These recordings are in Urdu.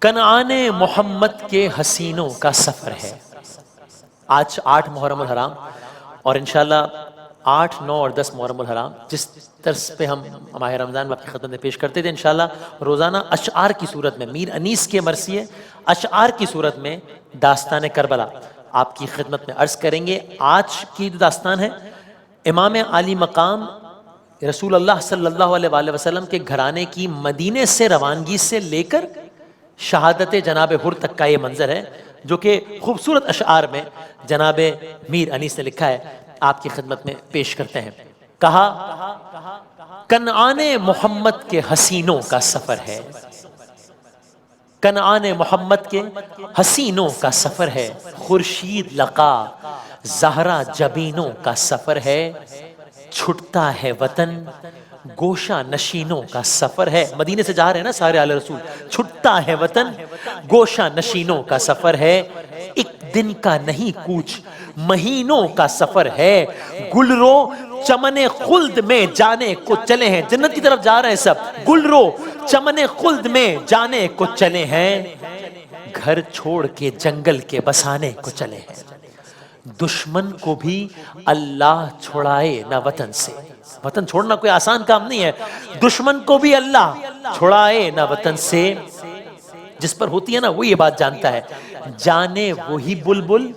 کنعان محمد کے حسینوں کا سفر ہے۔ آج 8 محرم الحرام اور انشاءاللہ 8، 9 اور 10 محرم الحرام جس طرز پہ ہم ماہ رمضان آپ کی خدمت میں پیش کرتے تھے، انشاءاللہ روزانہ اشعار کی صورت میں میر انیس کے مرثیے اشعار کی صورت میں داستان کربلا آپ کی خدمت میں عرض کریں گے۔ آج کی جو داستان ہے، امام عالی مقام رسول اللہ صلی اللہ علیہ وآلہ وسلم کے گھرانے کی مدینے سے روانگی سے لے کر شہادت جناب حر تک کا یہ منظر ہے، جو کہ خوبصورت اشعار میں جناب میر انیس نے لکھا ہے، آپ کی خدمت میں پیش کرتے ہیں۔ کہا کنعان محمد کے حسینوں کا سفر ہے، کنعان محمد کے حسینوں کا سفر ہے، خورشید لقا زہرا جبینوں کا سفر ہے، چھٹتا ہے وطن گوشہ نشینوں کا سفر ہے۔ مدینے سے جا رہے ہیں نا سارے آل رسول، چھٹتا ہے وطن گوشہ نشینوں کا سفر ہے، ایک دن کا نہیں کوچ مہینوں کا سفر ہے، گلرو چمن خلد میں جانے کو چلے ہیں، جنت کی طرف جا رہے ہیں سب، گلرو چمن خلد میں جانے کو چلے ہیں، گھر چھوڑ کے جنگل کے بسانے کو چلے ہیں، دشمن کو بھی اللہ چھڑائے نہ وطن سے۔ وطن چھوڑنا کوئی آسان کام نہیں ہے، دشمن کو بھی اللہ چھڑائے نہ وطن سے۔ جس پر ہوتی ہے نا وہ یہ بات جانتا ہے، جانے وہی بلبل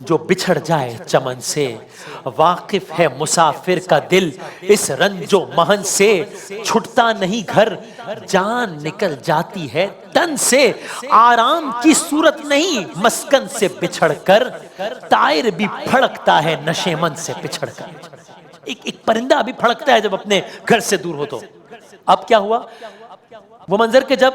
جو بچھڑ جائے چمن سے، واقف ہے مسافر کا دل اس رنج و محن سے، چھٹتا نہیں گھر جان نکل جاتی ہے تن سے، آرام کی صورت نہیں مسکن سے بچھڑ کر، طائر بھی پھڑکتا ہے نشیمن سے بچھڑ کر۔ ایک پرندہ بھی پھڑکتا ہے جب اپنے گھر سے دور ہو تو۔ اب کیا ہوا وہ منظر کہ جب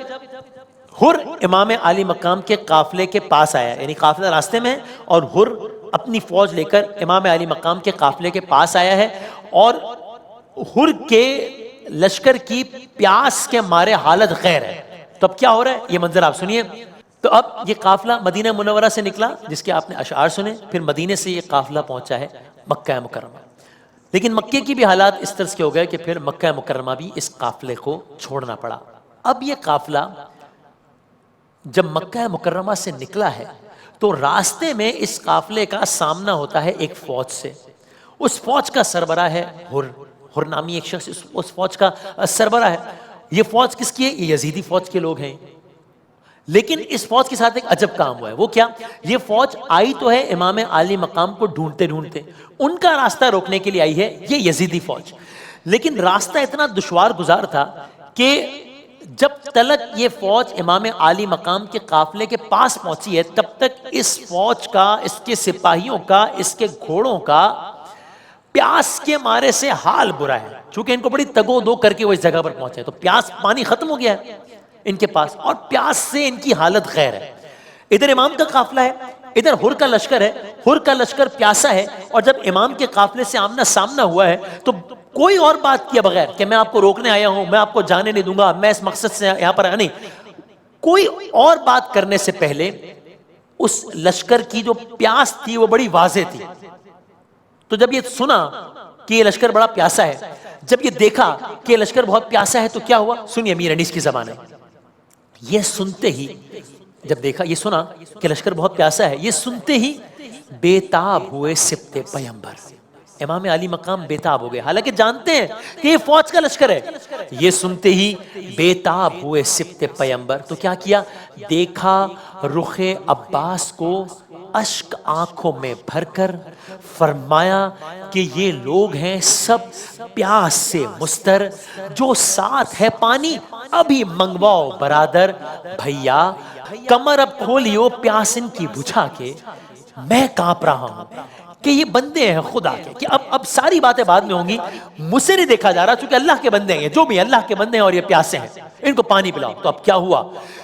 حر امام عالی مقام کے قافلے کے پاس آیا، یعنی قافلہ راستے میں ہے اور حر اپنی فوج لے کر امام عالی مقام کے قافلے کے پاس آیا ہے، اور حر کے لشکر کی پیاس کے مارے حالت غیر ہے۔ تو اب کیا ہو رہا ہے یہ منظر آپ سنیے۔ تو اب یہ قافلہ مدینہ منورہ سے نکلا جس کے آپ نے اشعار سنے، پھر مدینے سے یہ قافلہ پہنچا ہے مکہ مکرمہ، لیکن مکے کی بھی حالات اس طرح کے ہو گئے کہ پھر مکہ مکرمہ بھی اس قافلے کو چھوڑنا پڑا۔ اب یہ قافلہ جب مکہ مکرمہ سے نکلا ہے تو راستے میں اس قافلے کا سامنا ہوتا ہے ایک فوج سے، اس فوج کا سربراہ ہے حر نامی ایک شخص اس فوج کا سربراہ ہے۔ یہ فوج کس کی ہے؟ یہ یزیدی فوج کے لوگ ہیں، لیکن اس فوج کے ساتھ ایک عجب کام ہوا ہے۔ وہ کیا؟ یہ فوج آئی تو ہے امام عالی مقام کو ڈھونڈتے ڈھونڈتے، ان کا راستہ روکنے کے لیے آئی ہے یہ یزیدی فوج، لیکن راستہ اتنا دشوار گزار تھا کہ جب تلک یہ فوج امام عالی مقام کے قافلے کے پاس پہنچی ہے تب تک اس فوج کا، اس کے سپاہیوں کا، اس کے گھوڑوں کا پیاس کے مارے سے حال برا ہے، چونکہ ان کو بڑی تگو دو کر کے وہ اس جگہ پر پہنچے، تو پیاس پانی ختم ہو گیا ہے ان کے پاس، اور پیاس سے ان کی حالت غیر ہے۔ ادھر امام کا قافلہ ہے، ادھر حر کا لشکر ہے، حر کا لشکر پیاسا ہے، اور جب امام کے قافلے سے آمنا سامنا ہوا ہے تو کوئی اور بات کیا بغیر کہ میں آپ کو روکنے آیا ہوں، میں آپ کو جانے نہیں دوں گا، میں اس مقصد سے یہاں پر آیا نہیں، کوئی اور بات کرنے سے پہلے اس لشکر کی جو پیاس تھی وہ بڑی واضح تھی۔ تو جب یہ سنا کہ یہ لشکر بڑا پیاسا ہے، جب یہ دیکھا کہ یہ لشکر بہت پیاسا ہے تو کیا ہوا؟ سنیے میر انیس کی زبان ہے۔ یہ سنتے ہی جب دیکھا، یہ سنا کہ لشکر بہت پیاسا ہے، یہ سنتے ہی بےتاب ہوئے سبط پیمبر، امام علی مقام بےتاب ہو گئے، حالانکہ جانتے ہیں کہ یہ فوج کا لشکر ہے، یہ سنتے ہی بےتاب ہوئے سبط پیمبر۔ تو کیا کیا؟ دیکھا رخ عباس کو اشک آنکھوں میں بھر کر، فرمایا کہ یہ لوگ ہیں سب پیاس سے مستر، جو ساتھ ہے پانی ابھی منگواؤ برادر، بھیا کمر اب کھولیو پیاس ان کی بجھا کے، میں کانپ رہا ہوں کہ یہ بندے ہیں خدا کے، کہ اب ساری باتیں بعد میں ہوں گی، مجھ سے نہیں دیکھا جا رہا چونکہ اللہ کے بندے ہیں، جو بھی اللہ کے بندے ہیں اور یہ پیاسے ہیں، ان کو پانی پلاؤ۔ تو اب کیا ہوا؟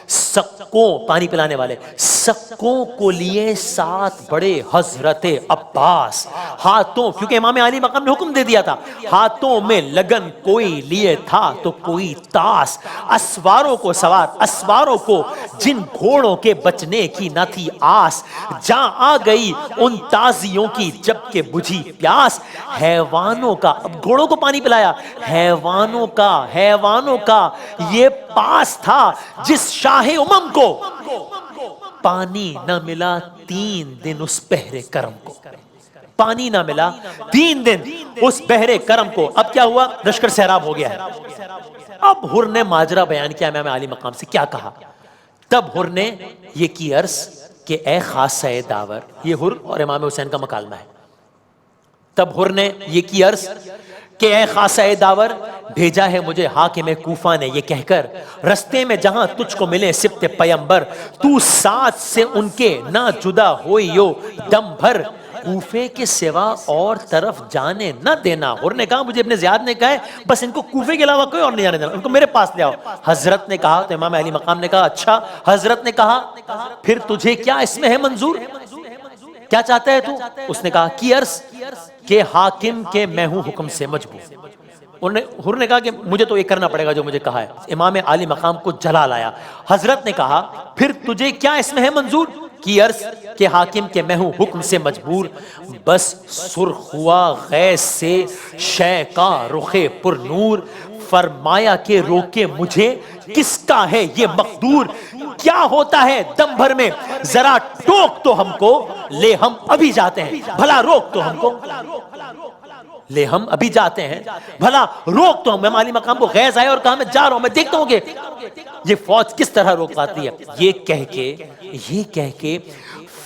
سکوں، پانی پلانے والے سکوں کو لیے ساتھ بڑے حضرت عباس، ہاتھوں، کیونکہ امام علی مقام نے حکم دے دیا تھا، ہاتھوں میں لگن کوئی لیے تھا تو کوئی تاس، اسواروں کو سوار، اسواروں کو جن گھوڑوں کے بچنے کی نہ تھی آس، جہاں آ گئی ان تازیوں کی جب کہ بجھی پیاس، حیوانوں کا، اب گھوڑوں کو پانی پلایا، حیوانوں کا یہ عباس تھا جس شاہ امم کو پانی نہ ملا 3 دن اس بحر کرم کو. پانی نہ ملا 3 دن اس بحر کرم کو. اب کیا ہوا؟ لشکر سیراب ہو گیا ہے. اب حر نے ماجرا بیان کیا امام علی مقام سے. کیا کہا؟ تب حر نے یہ کی عرض کہ اے خاصہ داور، یہ حر اور امام حسین کا مکالمہ ہے. تب حر نے یہ کی عرض کہ اے خاصہ داور، بھیجا ہے مجھے حاکم کوفہ نے یہ کہہ کر، رستے میں جہاں تجھ کو ملے سبت پیمبر، تو ساتھ سے ان کے نہ جدا ہوئیو دم بھر، کوفے کے سوا اور طرف جانے نہ دینا. حر نے کہا، مجھے ابن زیاد نے کہا ہے بس ان کو کوفے کے علاوہ کوئی اور نہیں جانے دینا، ان کو میرے پاس لے آؤ. حضرت نے کہا، تو امام علی مقام نے کہا اچھا. حضرت نے کہا پھر تجھے کیا اس میں ہے منظور، کیا چاہتا ہے تو؟ اس نے کہا کی عرض کہ حاکم کے میں ہوں حکم سے مجبور. حر نے کہا کہ مجھے تو یہ کرنا پڑے گا جو مجھے کہا ہے. امام علی مقام کو جلال آیا. حضرت نے کہا پھر تجھے کیا اس میں ہے منظور، کی عرض کہ حاکم کے میں ہوں حکم سے مجبور. بس سرخ ہوا غیظ سے شے کا رخ پر نور، فرمایا کہ روکے مجھے کس کا ہے یہ مقدور. کیا ہوتا ہے دم بھر میں ذرا ٹوک تو ہم کو، لے ہم ابھی جاتے ہیں بھلا روک تو ہم کو، لے ہم ابھی جاتے ہیں بھلا روک تو ہم. امام علی مقام کو غیظ آئے اور کہا میں جا رہا ہوں، میں دیکھتا ہوں کہ یہ فوج کس طرح روک پاتی ہے. یہ کہہ کے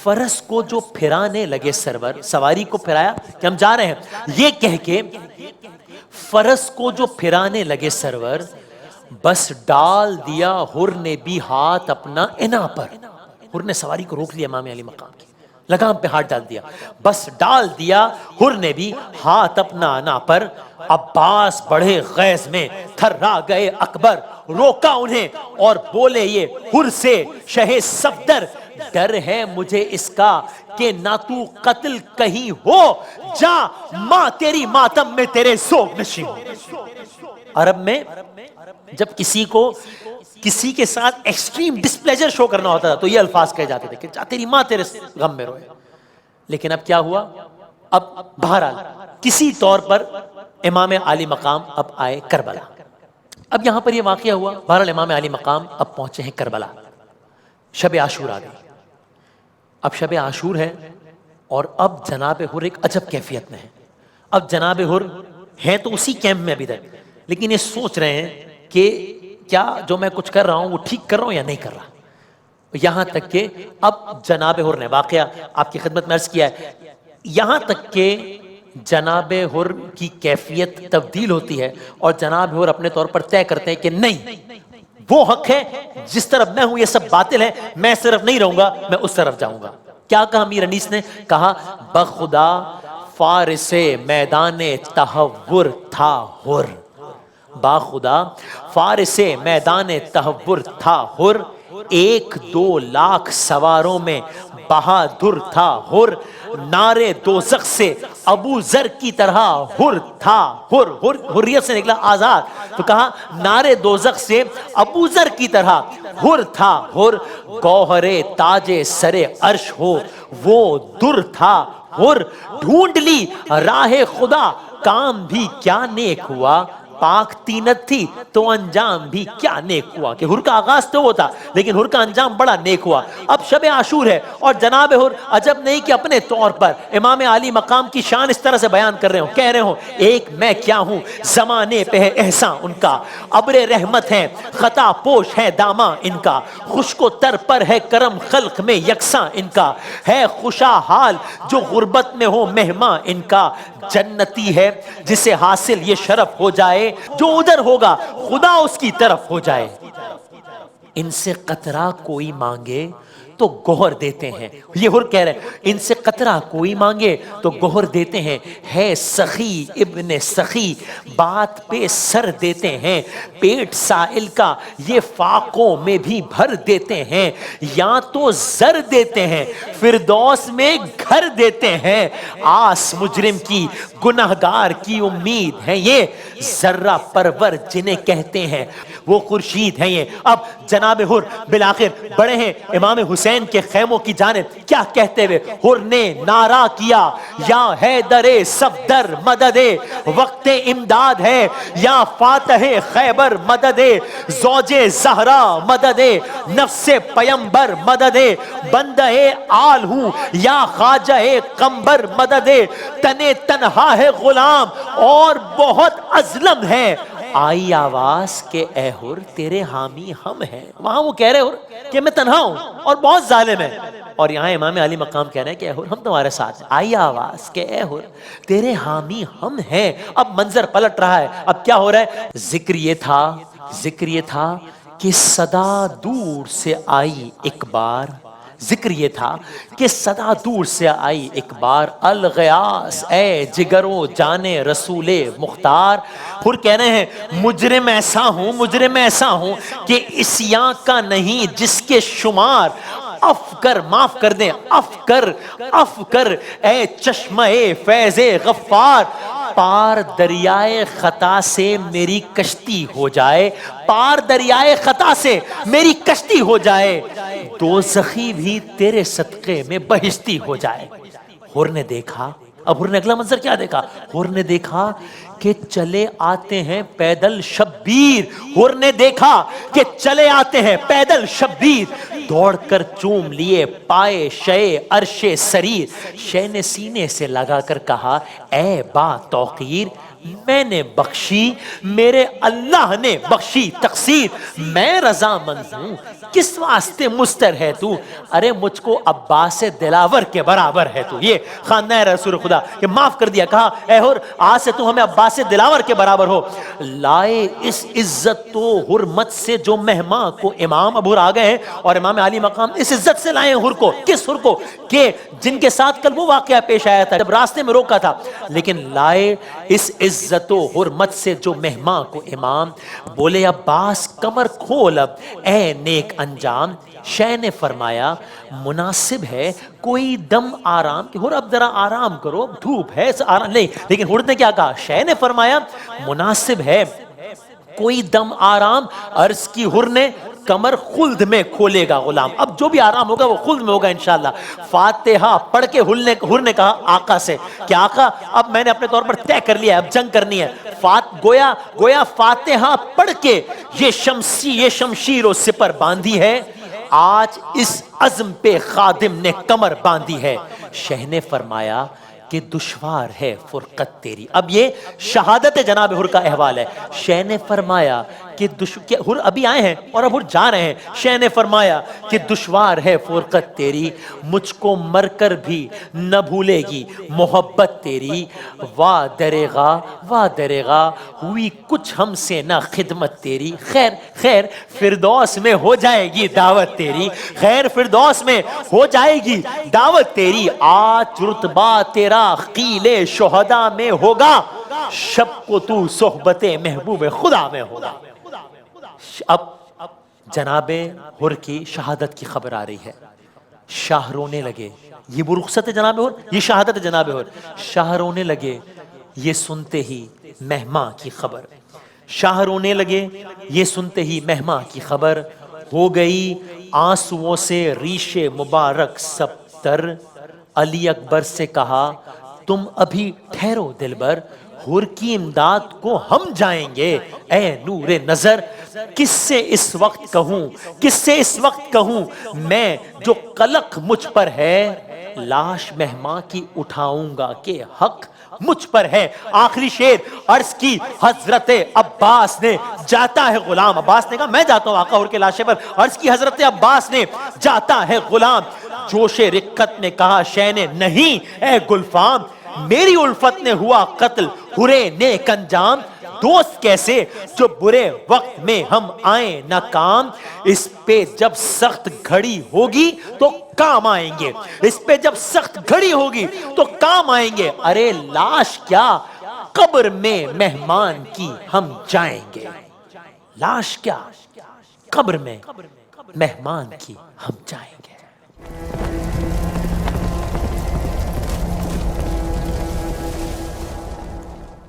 فرس کو جو پھرانے لگے سرور، سواری کو پھرایا کہ ہم جا رہے ہیں، یہ کہہ کے فرس کو جو پھرانے لگے سرور، بس ڈال دیا حر نے بھی ہاتھ اپنا انا پر. حر نے سواری کو روک لیا امام علی مقام کی، لگام پہ ہاتھ ڈال دیا. بس ڈال دیا حر نے بھی ہاتھ اپنا انا پر. عباس بڑھے غیظ میں تھرا گئے اکبر، روکا انہیں اور بولے یہ حر سے شہ صفدر، ڈر ہے مجھے اس کا کہ نہ تو قتل کہیں ہو، جا ماں تیری ماتم میں تیرے سوگ نشیں ہو. عرب میں جب کسی کے ساتھ ایکسٹریم ڈسپلیجر شو کرنا ہوتا تھا تو یہ الفاظ کہے جاتے تھے کہ جا تیری ماں تیرے غم میں روئے. لیکن اب کیا ہوا؟ اب بہرحال کسی طور پر امام علی مقام اب آئے کربلا. اب یہاں پر یہ واقعہ ہوا. بہرحال امام علی مقام اب پہنچے ہیں کربلا. شب عاشور آ گئی. اب شب عاشور ہے اور اب جناب حر ایک عجب کیفیت میں ہے. اب جناب حر ہیں تو اسی کیمپ میں ابھی تک، لیکن یہ سوچ رہے ہیں کہ کیا جو میں کچھ کر رہا ہوں وہ ٹھیک کر رہا ہوں یا نہیں کر رہا. یہاں تک کہ اب جناب حر نے واقعہ آپ کی خدمت میں عرض کیا ہے، یہاں تک کہ جناب حر کی کیفیت تبدیل ہوتی ہے اور جناب حر اپنے طور پر طے کرتے ہیں کہ نہیں، وہ حق ہے جس طرف میں ہوں یہ سب باطل ہے، میں صرف نہیں رہوں گا، میں اس طرف جاؤں گا. کیا کہا امیر انیس نے؟ کہا بخدا فارس میدان تہور تھا حر، باخدا فارس میدان تہور تھا حر، 1-2 لاکھ سواروں میں بہادر تھا حر، نارے دوزخ سے ابو ذر کی طرح حر تھا حر. حریت سے نکلا آزاد، تو کہا نارے دوزخ سے ابو ذر کی طرح حر تھا حر، گوہر تاج سر عرش ہو وہ در تھا حر، ڈھونڈ لی راہ خدا کام بھی کیا نیک ہوا، پاک تینت تھی تو انجام بھی کیا نیک ہوا. کہ حر کا آغاز تو وہ تھا لیکن حر کا انجام بڑا نیک ہوا. اب شب عاشور ہے اور جناب حر عجب نہیں کہ اپنے طور پر امام علی مقام کی شان اس طرح سے بیان کر رہے ہوں، کہہ رہے ہوں ایک میں کیا ہوں زمانے پہ ہے احسان ان کا، ابر رحمت ہے خطا پوش ہے داماں ان کا، خشک و تر پر ہے کرم خلق میں یکساں ان کا، ہے خوشا حال جو غربت میں ہو مہماں ان کا، جنتی ہے جسے حاصل یہ شرف ہو جائے، جو ادھر ہوگا خدا اس کی طرف ہو جائے. ان سے قطرہ کوئی مانگے تو گوہر دیتے ہیں. یہ حر کہہ رہے ہیں ان سے قطرہ کوئی مانگے تو گوہر دیتے ہیں، ہے سخی ابن سخی بات پہ سر دیتے ہیں، پیٹ سائل کا یہ فاقوں میں بھی بھر دیتے ہیں، یا تو زر دیتے ہیں فردوس میں گھر دیتے ہیں، آس مجرم کی گنہگار کی امید ہے یہ، ذرہ پرور جنہیں کہتے ہیں وہ خورشید ہیں یہ. اب جناب حر بالآخر بڑے ہیں امام حسین حسین کے خیموں کی جانب کیا کہتے ہوئے حر نے نعرہ کیا، یا حیدر صفدر مدد وقت امداد ہے، یا فاتح خیبر مدد زوج زہرا مدد نفس پیمبر مدد بندہ آل ہوں یا خواجہ قمبر مدد تنے تنہا ہے غلام اور بہت ازلم ہے، آئی آواز کہ اے حر تیرے حامی ہم ہیں۔ وہاں وہ کہہ رہے حر کہ میں تنہا ہوں اور بہت ظالم ہے، اور یہاں امام علی مقام کہہ رہے ہیں کہ اے حر ہم تمہارے ساتھ ہیں۔ آئی آواز کہ اے حر تیرے حامی ہم ہیں۔ اب منظر پلٹ رہا ہے، اب کیا ہو رہا ہے؟ ذکر یہ تھا کہ صدا دور سے آئی ایک بار، ذکر یہ تھا کہ صدا دور سے آئی ایک بار، الغیاس اے جگرو جانے رسول مختار۔ پھر کہہ رہے ہیں مجرم ایسا ہوں کہ عصیاں کا نہیں جس کے شمار، افکر معاف کر دیں، افکر اے چشمہ فیض غفار، پار دریائے خطا سے میری کشتی ہو جائے، پار دریائے خطا سے میری کشتی ہو جائے، دوزخی بھی تیرے صدقے میں بہشتی ہو جائے۔ حر نے دیکھا، اب حر نے اگلا منظر کیا دیکھا؟ حر نے دیکھا کہ چلے آتے ہیں پیدل شبیر، حر نے دیکھا کہ چلے آتے ہیں پیدل شبیر، دوڑ کر چوم لیے پائے شے عرش سریر، شے نے سینے سے لگا کر کہا اے با توقیر، میں نے بخشی میرے اللہ نے بخشی تقصیر، میں رضامند ہوں کس واسطے مستر ہے تو، ارے مجھ کو عباس دلاور کے برابر ہے تو، یہ خاندان رسول خدا کہ معاف کر دیا، کہا اے حر آج سے تو ہمیں عباس دلاور کے برابر ہو۔ لائے اس عزت و حرمت سے جو مہمان کو، امام اب حر آ گئے ہیں اور امام علی مقام اس عزت سے لائے حر کو، کس حر کو کہ جن کے ساتھ کل وہ واقعہ پیش آیا تھا جب راستے میں روکا تھا، لیکن لائے اس عزت و حرمت سے جو مہمان کو امام، بولے عباس کمر کھول اب اے نیک انجام، شے نے فرمایا مناسب ہے کوئی دم آرام، کہ حر اب ذرا آرام کرو، دھوپ ہے آرام نہیں، لیکن حر نے کیا کہا؟ شے نے فرمایا مناسب ہے کوئی دم آرام، عرض کی حر نے کمر خلد میں کھولے گا غلام، اب جو بھی آرام ہوگا وہ خلد میں ہوگا انشاءاللہ۔ فاتحہ پڑھ کے حر نے کہا آقا سے کہ آقا اب میں نے اپنے طور پر طے کر لیا ہے، اب جنگ کرنی ہے، گویا فاتحہ پڑھ کے یہ شمشیر و سپر باندھی ہے، آج اس عزم پہ خادم نے کمر باندھی ہے، شہ نے فرمایا کہ دشوار ہے فرقت تیری، اب یہ شہادت جناب حر کا احوال ہے، شہ نے فرمایا کہ حر ابھی آئے ہیں اور اب حر جا رہے ہیں، شہ نے فرمایا کہ دشوار ہے فرقت تیری، مجھ کو مر کر بھی نہ بھولے گی محبت تیری، واہ دریغا ہوئی کچھ ہم سے نہ خدمت تیری، خیر فردوس میں ہو جائے گی دعوت تیری، خیر فردوس میں ہو جائے گی دعوت تیری، آج رتبہ تیرا قیل شہداء میں ہوگا، شب کو تو صحبت محبوب خدا میں ہوگا۔ اب جناب حر کی شہادت کی خبر آ رہی ہے، شاہ رونے لگے، یہ وہ رخصت جناب حر، یہ شہادت جناب حر، شاہ رونے لگے یہ سنتے ہی مہماں کی خبر، شاہ رونے لگے یہ سنتے ہی مہماں کی خبر، ہو گئی آنسوؤں سے ریش مبارک سب تر، علی اکبر سے کہا تم ابھی ٹھہرو دلبر، حر کی امداد کو ہم جائیں گے، اے نور نظر کس سے اس وقت کہوں میں جو قلق مجھ پر ہے، لاش مہماں کی اٹھاؤں گا کہ حق مجھ پر ہے، آخری شعر عرض کی حضرت عباس نے، جاتا ہے غلام، عباس نے کہا میں جاتا ہوں آقا حر کے لاشے پر، عرض کی حضرت عباس نے جاتا ہے غلام، جوش رقت نے کہا شے نے نہیں اے گلفام، میری الفت نے ہوا قتل حرے نیک انجام، دوست کیسے جو برے وقت میں ہم آئیں نہ کام، اس پہ جب سخت گھڑی ہوگی تو کام آئیں گے، اس پہ جب سخت گھڑی ہوگی تو کام آئیں گے، ارے لاش کیا قبر میں مہمان کی ہم جائیں گے، لاش کیا قبر میں مہمان کی ہم جائیں گے۔